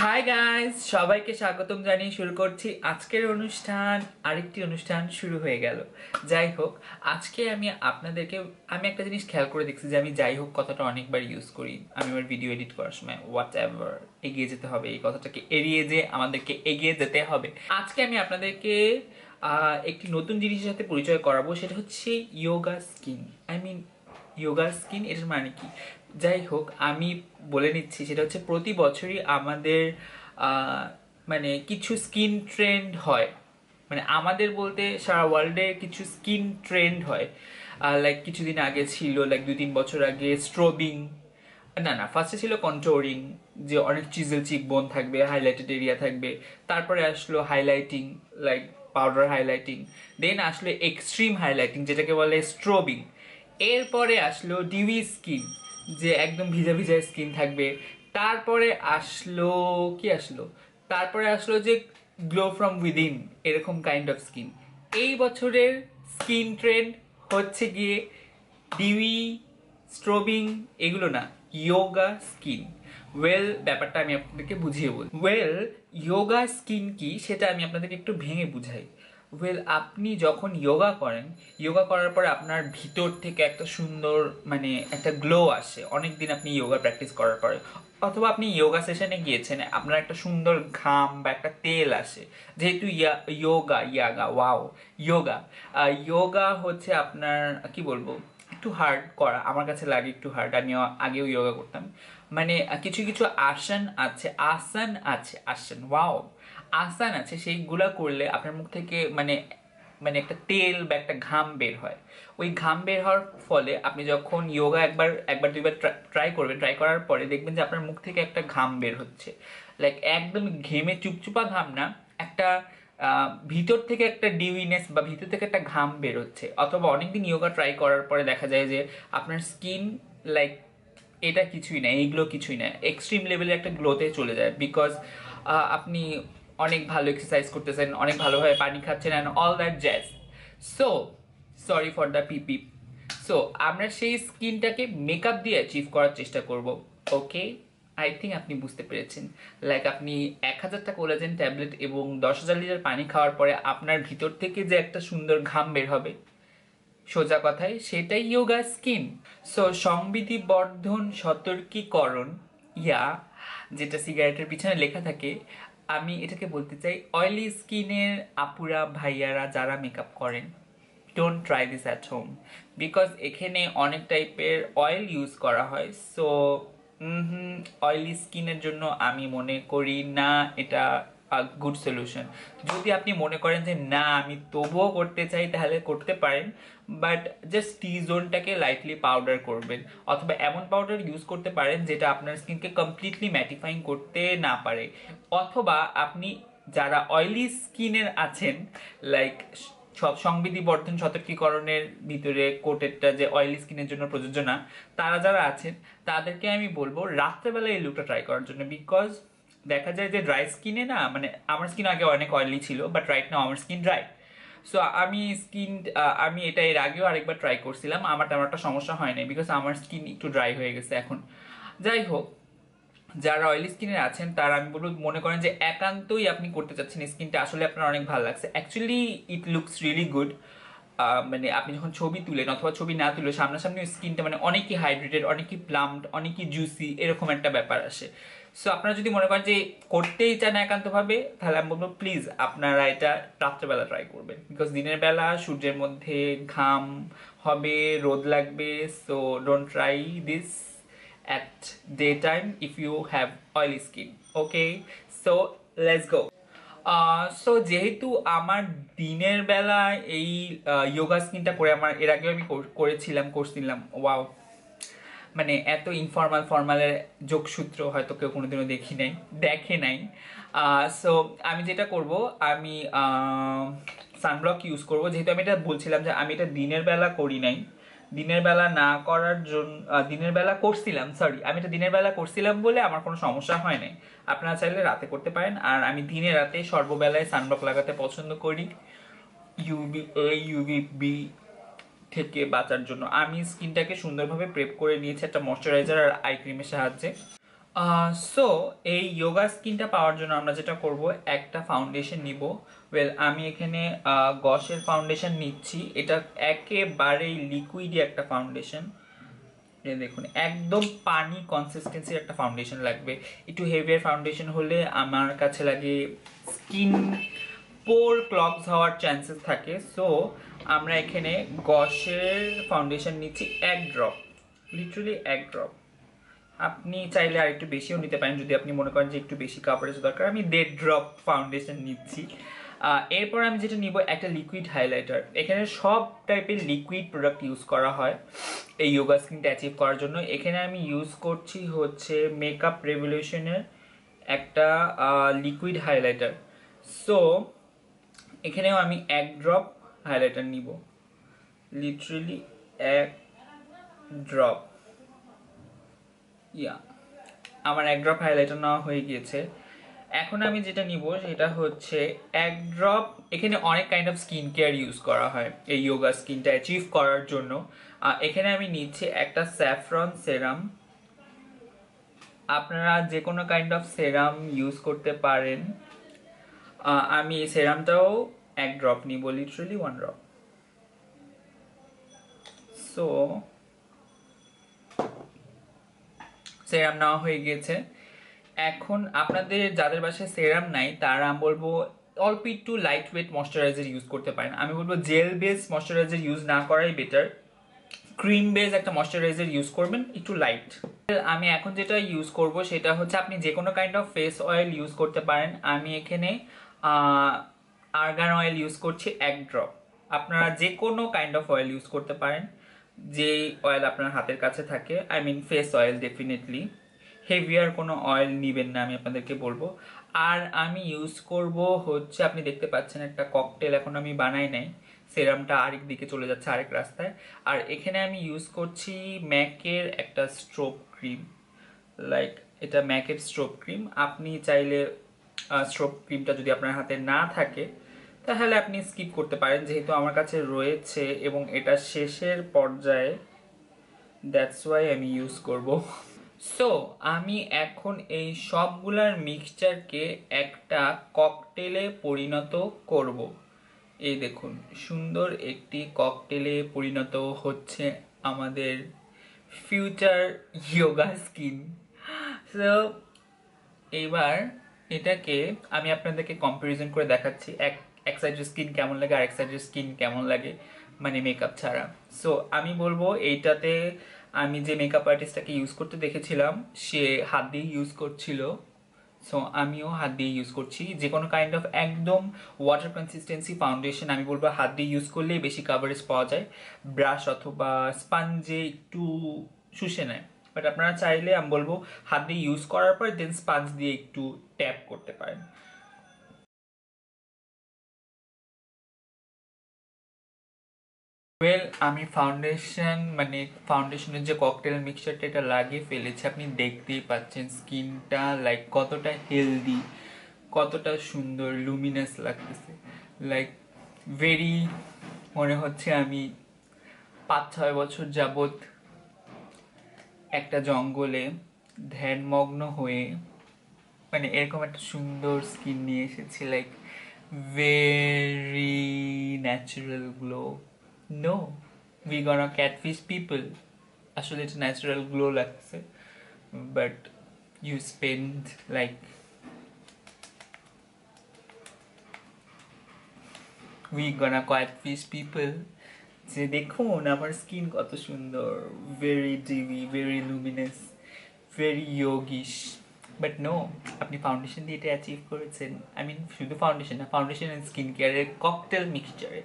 Hi guys, সবাইকে স্বাগতম জানিয়ে শুরু করছি আজকের অনুষ্ঠান। আরেকটি অনুষ্ঠান শুরু হয়ে গেল। যাই হোক, আজকে আমি একটা জিনিস খেয়াল করে দেখছি যে আমি যাই হোক কথাটা অনেকবার ইউজ করি। আমি আমার ভিডিও এডিট করার সময় হোয়াট এভার, এগিয়ে যেতে হবে, এই কথাটাকে এড়িয়ে যে আমাদেরকে এগিয়ে যেতে হবে। আজকে আমি আপনাদেরকে একটি নতুন জিনিসের সাথে পরিচয় করাবো, সেটা হচ্ছে ইয়োগা স্কিন। ইয়োগা স্কিন এটার মানে কি? যাই হোক, আমি বলে নিচ্ছি, সেটা হচ্ছে প্রতি বছরই আমাদের আহ, মানে কিছু স্কিন ট্রেন্ড হয়। মানে আমাদের বলতে সারা ওয়ার্ল্ডে কিছু স্কিন ট্রেন্ড হয়। লাইক কিছুদিন আগে ছিল, লাইক 2-3 বছর আগে স্ট্রোবিং, না ফার্স্টে ছিল কন্ট্রোরিং, যে অনেক চিজেল চিক বোন থাকবে, হাইলাইটেড এরিয়া থাকবে। তারপরে আসলো হাইলাইটিং, লাইক পাউডার হাইলাইটিং। দেন আসলো এক্সট্রিম হাইলাইটিং, যেটাকে বলে স্ট্রোবিং। এরপরে আসলো ডিউই স্কিন, যে একদম ভিজা ভিজা স্কিন থাকবে। তারপরে আসলো কি আসলো তারপরে আসলো যে গ্লো ফ্রম উইদিন, এরকম কাইন্ড অফ স্কিন। এই বছরের স্কিন ট্রেন্ড হচ্ছে গিয়ে ডিউই, স্ট্রোবিং, এগুলো না, ইয়োগা স্কিন। ব্যাপারটা আমি আপনাদেরকে বুঝিয়ে বলি। ইয়োগা স্কিন কি সেটা আমি আপনাদেরকে একটু ভেঙে বুঝাই। আপনি যখন যোগা করার পরে আপনার ভিতর থেকে একটা সুন্দর, মানে একটা গ্লো আসে অনেকদিন আপনি যোগা প্র্যাকটিস করার পরে। অথবা আপনি যোগা সেশনে গিয়েছেন, আপনার একটা সুন্দর ঘাম বা একটা তেল আসে। যেহেতু যোগা যোগা হচ্ছে আপনার, কি বলবো, একটু হার্ড করা, আমার কাছে লাগে একটু হার্ড। আমি আগেও যোগা করতাম। মানে কিছু কিছু আসান আছে, সেইগুলা করলে আপনার মুখ থেকে মানে মানে একটা তেল বা একটা ঘাম বের হয়। ওই ঘাম বের হওয়ার ফলে আপনি যখন যোগা একবার দুইবার ট্রাই করার পরে দেখবেন যে আপনার মুখ থেকে একটা ঘাম বের হচ্ছে। লাইক একদম ঘেমে চুপচুপা ঘাম না, একটা ভিতর থেকে একটা ডিউইনেস বা ভিতর থেকে একটা ঘাম বের হচ্ছে। অথবা অনেকদিন যোগা ট্রাই করার পরে দেখা যায় যে আপনার স্কিন, লাইক, এটা কিছুই না, এইগুলো কিছুই না, এক্সট্রিম লেভেলে একটা গ্লোতে চলে যায়। বিকজ আপনি অনেক ভালো এক্সারসাইজ করতেছেন, অনেক ভালোভাবে পানি খাচ্ছেন, and all that jazz. So sorry for the PP. সো আমরা সেই স্কিনটাকে মেকআপ দিয়ে অ্যাচিভ করার চেষ্টা করব। ওকে, আই থিঙ্ক আপনি বুঝতে পেরেছেন। লাইক আপনি 1,000টা কোলাজেন ট্যাবলেট এবং 10,000 লিটার পানি খাওয়ার পরে আপনার ভিতর থেকে যে একটা সুন্দর ঘাম বের হবে, সোজা কথায় সেটাই ইয়োগা স্কিন। সো সংবিধি বর্ধন সতর্কীকরণ, ইয়া, যেটা সিগারেটের পিছনে লেখা থাকে, আমি এটাকে বলতে চাই অয়েলি স্কিনের আপুরা ভাইয়ারা যারা মেকআপ করেন, don't try this at home. Because এখানে অনেক টাইপের অয়েল ইউজ করা হয়। সো অয়েলি স্কিনের জন্য আমি মনে করি না এটা গুড সলিউশন। যদি আপনি মনে করেন যে না আমি তবুও করতে চাই, তাহলে করতে পারেন। বাট জাস্ট টি জোনটাকে লাইটলি পাউডার করবেন, অথবা এমন পাউডার ইউজ করতে পারেন যেটা আপনার স্কিনকে কমপ্লিটলি ম্যাটিফাইং করতে না পারে। অথবা আপনি যারা অয়েলি স্কিনের আছেন, লাইক সব সংবিধি বর্ধন সতর্কীকরণের ভিতরে কোটেডটা যে অয়েলি স্কিনের জন্য প্রযোজ্য না, তারা যারা আছেন তাদেরকে আমি বলবো রাত্রেবেলা এই লুকটা ট্রাই করার জন্য। বিকজ দেখা যায় যে ড্রাই স্কিনে না, মানে আমার স্কিন আগে অনেক অয়েলি ছিল, বাট রাইট নাও আমার স্কিন ড্রাই। সো আমি এটা এর আগেও আরেকবার ট্রাই করছিলাম, আমার তেমন একটা সমস্যা হয় নাই, বিকজ আমার স্কিন একটু ড্রাই হয়ে গেছে এখন। যাই হোক, যারা অয়েলি স্কিনের আছেন তারা আমি বলবো, মনে করেন যে একান্তই আপনি করতে চাচ্ছেন, স্কিনটা আসলে আপনার অনেক ভালো লাগছে, actually it looks really good. মানে আপনি যখন ছবি তুলেন অথবা ছবি না তুলে সামনাসামনি স্কিনটা মানে অনেকই হাইড্রেটেড, অনেকই প্লাম্পড, অনেকই জুসি, এরকম একটা ব্যাপার আসে। সো আপনারা যদি মনে করেন যে করতেই চান একান্তভাবে, তাহলে আমি বলবো প্লিজ আপনারা এটা রাত্রেবেলা ট্রাই করবেন। বিকজ দিনের বেলা সূর্যের মধ্যে ঘাম হবে, রোদ লাগবে। So don't try this at daytime if you have oily skin. Okay, so let's go. So যেহেতু আমার দিনের বেলা এই যোগা স্কিনটা করে, আমার এর আগেও আমি করছিলাম ওয়াও, মানে এত ফর্মালের যোগসূত্র হয়তো কেউ কোনোদিনও দেখে নাই। সো আমি যেটা করব, আমি সানব্লক ইউজ করব। যেহেতু আমি এটা বলছিলাম যে আমি এটা দিনের বেলা করি নাই, দিনের বেলা না করার জন্য, আমি এটা দিনের বেলা করছিলাম বলে আমার কোনো সমস্যা হয় নাই। আপনারা চাইলে রাতে করতে পারেন, আর আমি দিনে রাতে সর্ববেলায় সানব্লক লাগাতে পছন্দ করি, ইউভিবি থেকে বাঁচার জন্য। আমি স্কিনটাকে সুন্দরভাবে প্রেপ করে নিয়েছি একটা ময়শ্চারাইজার আর আই ক্রিমের সাহায্যে। সো এই যোগা স্কিনটা পাওয়ার জন্য আমরা যেটা করব, একটা ফাউন্ডেশন নিব। আমি এখানে গসের ফাউন্ডেশন নিচ্ছি। এটা একেবারেই লিকুইডই একটা ফাউন্ডেশন। দেখুন একদম পানি কনসিস্টেন্সির একটা ফাউন্ডেশন লাগবে। একটু হেভিয়ার ফাউন্ডেশন হলে আমার কাছে লাগে স্কিন পোর ক্লগস হওয়ার চান্সেস থাকে। সো আমরা এখানে গসের ফাউন্ডেশন নিচ্ছি 1 ড্রপ, লিটারালি 1 ড্রপ। আপনি চাইলে আর একটু বেশিও নিতে পারেন যদি আপনি মনে করেন যে একটু বেশি কাভারেজ দরকার। আমি 1.5 ড্রপ ফাউন্ডেশন নিচ্ছি। এরপর আমি যেটা নিব একটা লিকুইড হাইলাইটার। এখানে সব টাইপের লিকুইড প্রোডাক্ট ইউজ করা হয় এই যোগা স্কিনটা অ্যাচিভ করার জন্য। এখানে আমি ইউজ করছি হচ্ছে মেকআপ রেভলিউশনের একটা লিকুইড হাইলাইটার। সো এখানেও আমি 1 ড্রপ হাইলাইটার নিব, লিটারালি 1 ড্রপ। ইয়া, আমার 1 ড্রপ হাইলাইটার নেওয়া হয়ে গিয়েছে। এখন আমি যেটা নিব সেটা হচ্ছে 1 ড্রপ। এখানে অনেক kind of skin care use করা হয় এই যোগা স্কিনটা অ্যাচিভ করার জন্য। এখানে আমি নিচ্ছি একটা স্যাফরন সেরাম। আপনারা যে কোনো কাইন্ড অফ সেরাম ইউজ করতে পারেন। আমি এই সেরামটাও 1 ড্রপ নিব, লিটারালি 1 ড্রপ। সো সেরাম নেওয়া হয়ে গেছে। এখন আপনাদের যাদের বাসায় সেরাম নাই তারা আমি বলবো অল্প একটু লাইট ওয়েট ময়শ্চারাইজার ইউজ করতে পারেন। আমি বলবো জেল বেস ময়শ্চারাইজার ইউজ না করাই বেটার। ক্রিম বেস একটা ময়শ্চারাইজার ইউজ করবেন, একটু লাইট। আমি এখন যেটা ইউজ করব সেটা হচ্ছে আপনি যে কোনো kind of face oil use করতে পারেন। আমি এখানে আর্গান অয়েল ইউজ করছি 1 ড্রপ। আপনারা যে কোনো কাইন্ড অফ অয়েল ইউজ করতে পারেন, যে অয়েল আপনার হাতের কাছে থাকে। I mean face oil definitely, heavier কোনো অয়েল নিবেন না আমি আপনাদেরকে বলবো। আর আমি ইউজ করব হচ্ছে, আপনি দেখতে পাচ্ছেন একটা ককটেল এখন আমি বানাই নাই, সেরামটা আরেক দিকে চলে যাচ্ছে আরেক রাস্তায়। আর এখানে আমি ইউজ করছি ম্যাকের একটা স্ট্রোব ক্রিম। লাইক এটা ম্যাকের স্ট্রোব ক্রিম। আপনি চাইলে স্ট্রোব ক্রিমটা যদি আপনার হাতে না থাকে তাহলে আপনি স্কিপ করতে পারেন, যেহেতু আমার কাছে রয়েছে এবং এটা শেষের পর্যায়ে, দ্যাটস ওয়াই আমি ইউজ করব। সো আমি এখন এই সবগুলার মিক্সচারকে একটা ককটেলে পরিণত করব। এই দেখুন সুন্দর একটি ককটেলে পরিণত হচ্ছে আমাদের ফিউচার যোগা স্কিন। সো এইবার এটাকে আমি আপনাদেরকে কম্পারিজন করে দেখাচ্ছি, এক সাইডের স্কিন কেমন লাগে আর এক সাইডের স্কিন কেমন লাগে, মানে মেকআপ ছাড়া। সো আমি বলবো এইটাতে আমি যে মেকআপ আর্টিস্টটাকে ইউজ করতে দেখেছিলাম সে হাত দিয়ে ইউজ করছিল। সো আমিও হাত দিয়ে ইউজ করছি। যে কোনো কাইন্ড অফ একদম ওয়াটার কনসিস্টেন্সি ফাউন্ডেশন আমি বলবো হাত দিয়ে ইউজ করলেই বেশি কাভারেজ পাওয়া যায়। ব্রাশ অথবা স্পাঞ্জে একটু শুষে নেয়, বাট আপনারা চাইলে আমি বলবো হাত দিয়ে ইউজ করার পর দেন স্পাঞ্জ দিয়ে একটু ট্যাপ করতে পারেন। আমি ফাউন্ডেশন মানে ফাউন্ডেশনের যে ককটেল মিক্সচারটা এটা লাগিয়ে ফেলেছি। আপনি দেখতেই পাচ্ছেন স্কিনটা লাইক কতটা হেলদি, কতটা সুন্দর লুমিনাস লাগতেছে। লাইক ভেরি, মনে হচ্ছে আমি 5-6 বছর যাবত একটা জঙ্গলে ধ্যানমগ্ন হয়ে মানে এরকম একটা সুন্দর স্কিন নিয়ে এসেছি। Like very natural glow. No, we gonna catfish people. আসলে এটা ন্যাচারাল গ্লো লাগছে, but you spend like we gonna catfish people. যে দেখুন আমার স্কিন কত সুন্দর, very dewy, very luminous, very ইয়োগিশ। বাট নো, আপনি ফাউন্ডেশন দিয়ে এটা অ্যাচিভ করেছেন। আই মিন শুধু ফাউন্ডেশন না, ফাউন্ডেশন অ্যান্ড স্কিন কেয়ারের ককটেল মিক্সচারে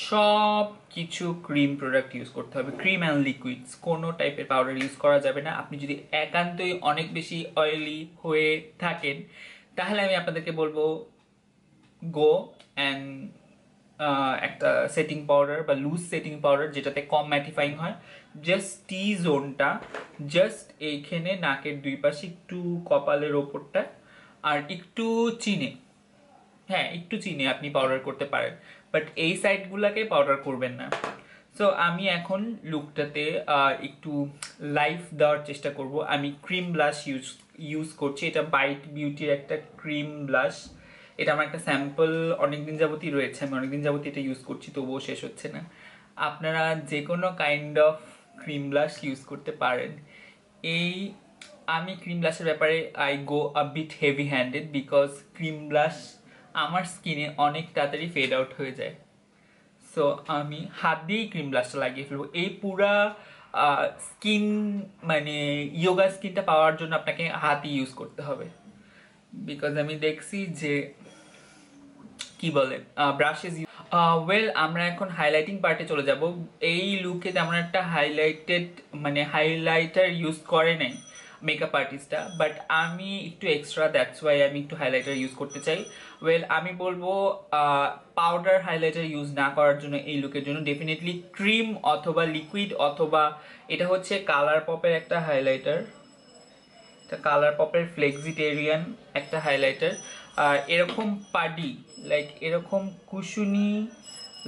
সব কিছু ক্রিম প্রোডাক্ট ইউজ করতে হবে, ক্রিম অ্যান্ড লিকুইডস। কোনো টাইপের পাউডার ইউজ করা যাবে না। আপনি যদি একান্তই অনেক বেশি অয়েলি হয়ে থাকেন তাহলে আমি আপনাদেরকে বলবো গো অ্যান্ড একটা সেটিং পাউডার বা লুজ সেটিং পাউডার যেটাতে কম ম্যাটিফাইং হয়। জাস্ট টি জোনটা, জাস্ট এইখানে নাকের 2 পাশে একটু, কপালের ওপরটা, আর একটু চিনে, হ্যাঁ একটু চিনে আপনি পাউডার করতে পারেন, বাট এই সাইডগুলোকে পাউডার করবেন না। সো আমি এখন লুকটাতে একটু লাইফ দেওয়ার চেষ্টা করব। আমি ক্রিম ব্লাশ ইউজ করছি, এটা বাইট বিউটির একটা ক্রিম ব্লাশ। এটা আমার একটা স্যাম্পল অনেকদিন যাবতই রয়েছে, আমি অনেকদিন যাবতই এটা ইউজ করছি, তবুও শেষ হচ্ছে না। আপনারা যে কোনো kind of cream blush use করতে পারেন। এই আমি ক্রিম ব্লাশের ব্যাপারে I go a bit heavy handed, because cream blush আমার স্কিনে অনেক তাড়াতাড়ি ফেড আউট হয়ে যায়। সো আমি হাত দিয়েই ক্রিম ব্লাশটা লাগিয়ে ফেলবো। এই পুরা স্কিন মানে ইয়োগা স্কিনটা পাওয়ার জন্য আপনাকে হাতই ইউজ করতে হবে, বিকজ আমি দেখছি যে কি বলে ব্রাশেস। ওয়েল, আমরা এখন হাইলাইটিং পার্টে চলে যাব। এই লুকে তেমন একটা হাইলাইটার ইউজ করে নাই মেকআপ আর্টিস্টটা, বাট আমি একটু এক্সট্রা, দ্যাটস ওয়াই আমি একটু হাইলাইটার ইউজ করতে চাই। ওয়েল, আমি বলবো পাউডার হাইলাইটার ইউজ না করার জন্য এই লুকের জন্য ডেফিনেটলি ক্রিম অথবা লিকুইড, অথবা এটা হচ্ছে কালার পপের একটা হাইলাইটার, কালার পপের ফ্লেক্সিটেরিয়ান একটা হাইলাইটার। আর এরকম পাডি, লাইক এরকম কুশুনি,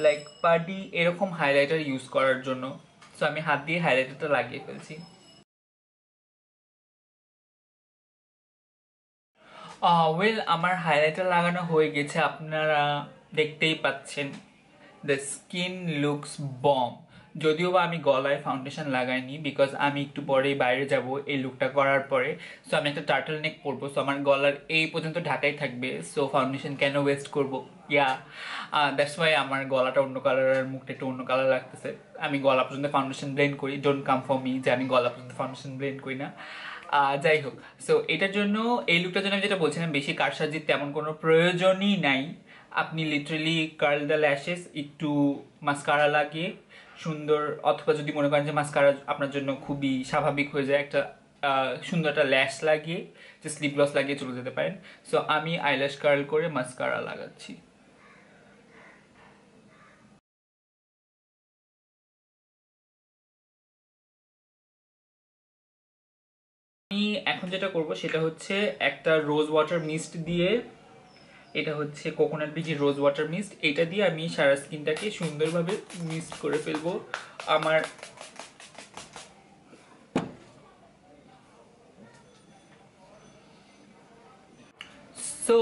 লাইক পাডি এরকম হাইলাইটার ইউজ করার জন্য। সো আমি হাত দিয়ে হাইলাইটারটা লাগিয়ে ফেলছি। ওয়েল, আমার হাইলাইটার লাগানো হয়ে গেছে, আপনারা দেখতেই পাচ্ছেন। The skin looks bomb. যদিও বা আমি গলায় ফাউন্ডেশন লাগাইনি, বিকজ আমি একটু পরেই বাইরে যাব এই লুকটা করার পরে। সো আমি একটা টার্টল নেক পরবো, সো আমার গলার এই পর্যন্ত ঢাকাই থাকবে। সো ফাউন্ডেশন কেন ওয়েস্ট করবো? ইয়া, দ্যাটস ওয়াই আমার গলাটা অন্য কালার আর মুখটা একটু অন্য কালার লাগতেছে। আমি গলা পর্যন্ত ফাউন্ডেশন ব্লেন্ড করি, ডোন্ট কাম ফর মি যে আমি গলা পর্যন্ত ফাউন্ডেশন ব্লেন্ড করি না। যাই হোক, সো এটার জন্য, এই লুকটার জন্য আমি যেটা বলছিলাম, বেশি কারসাজির তেমন কোনো প্রয়োজনই নাই। আপনি লিটারালি কার্ল দ্য ল্যাশেস, একটু মাস্কারা লাগিয়ে সুন্দর, অথবা যদি মনে করেন যে মাস্কারা আপনার জন্য খুবই স্বাভাবিক হয়ে যায়, একটা সুন্দর একটা ল্যাশ লাগিয়ে যে স্লিপ গ্লস লাগিয়ে চলে যেতে পারেন। সো আমি আইল্যাশ কার্ল করে মাস্কারা লাগাচ্ছি। আমি এখন যেটা করব সেটা হচ্ছে একটা রোজ ওয়াটার মিস্ট দিয়ে, এটা হচ্ছে কোকোনাট বিচি রোজ ওয়াটার মিস্ট, এটা দিয়ে আমি সারা স্কিনটাকে সুন্দরভাবে মিস্ট করে ফেলবো। আমার so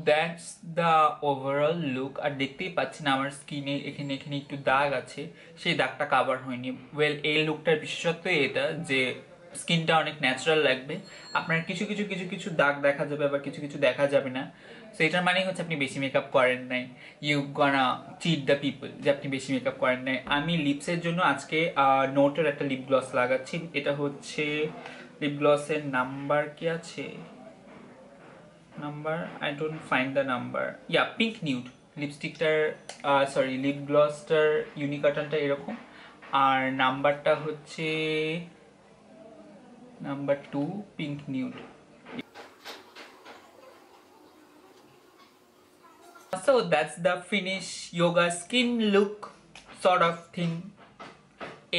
that's the overall look. আর দেখতেই পাচ্ছেন আমার স্কিনে এখানে এখানে একটু দাগ আছে, সেই দাগটা কাভার হয়নি। ওয়েল, এই লুকটার বিশেষত্বই এটা যে স্কিনটা অনেক ন্যাচারাল লাগবে। আপনার কিছু কিছু কিছু কিছু দাগ দেখা যাবে, আবার কিছু কিছু দেখা যাবে না। সো এটার মানেই হচ্ছে আপনি বেশি মেকআপ করেন নাই। ইউ গনা চিট দ্য পিপল যে আপনি বেশি মেকআপ করেন নাই। আমি লিপসের জন্য আজকে নোটের একটা লিপ গ্লস লাগাচ্ছি। এটা হচ্ছে লিপ গ্লসের নাম্বার কি আছে, number I don't find the number, yeah pink nude লিপস্টিকটার, সরি লিপ গ্লসটার ইউনিকটনটা এরকম। আর নাম্বারটা হচ্ছে number 2 pink nude. So that's the finish yoga skin look sort of thing.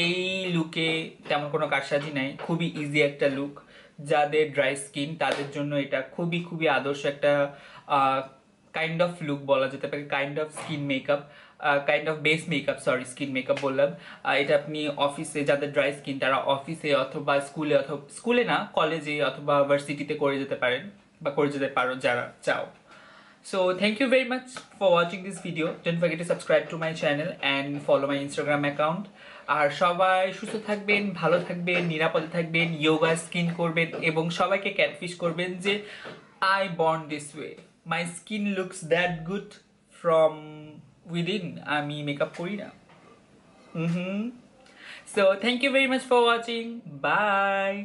এই লুকে তেমন কোনো কারসাজি নাই, খুবই ইজি একটা লুক। যাদের ড্রাই স্কিন তাদের জন্য এটা খুবই খুবই আদর্শ একটা কাইন্ড অফ লুক বলা যেতে পারে, kind of skin makeup, kind of base makeup, sorry skin makeup বললাম। এটা আপনি অফিসে, যাদের ড্রাই স্কিন তারা অফিসে অথবা স্কুলে, অথবা স্কুলে না কলেজে অথবা ভার্সিটিতে করে যেতে পারেন, বা করে যেতে পারো যারা চাও। So thank you very much for watching this video. Don't forget to subscribe to my channel and follow my Instagram account. আর সবাই সুস্থ থাকবেন, ভালো থাকবেন, নিরাপদে থাকবেন, যোগা স্কিন করবেন এবং সবাইকে ক্যাটফিশ করবেন যে I born this way. My skin looks that good from within. আমি মেকআপ করি না। So thank you very much for watching. Bye.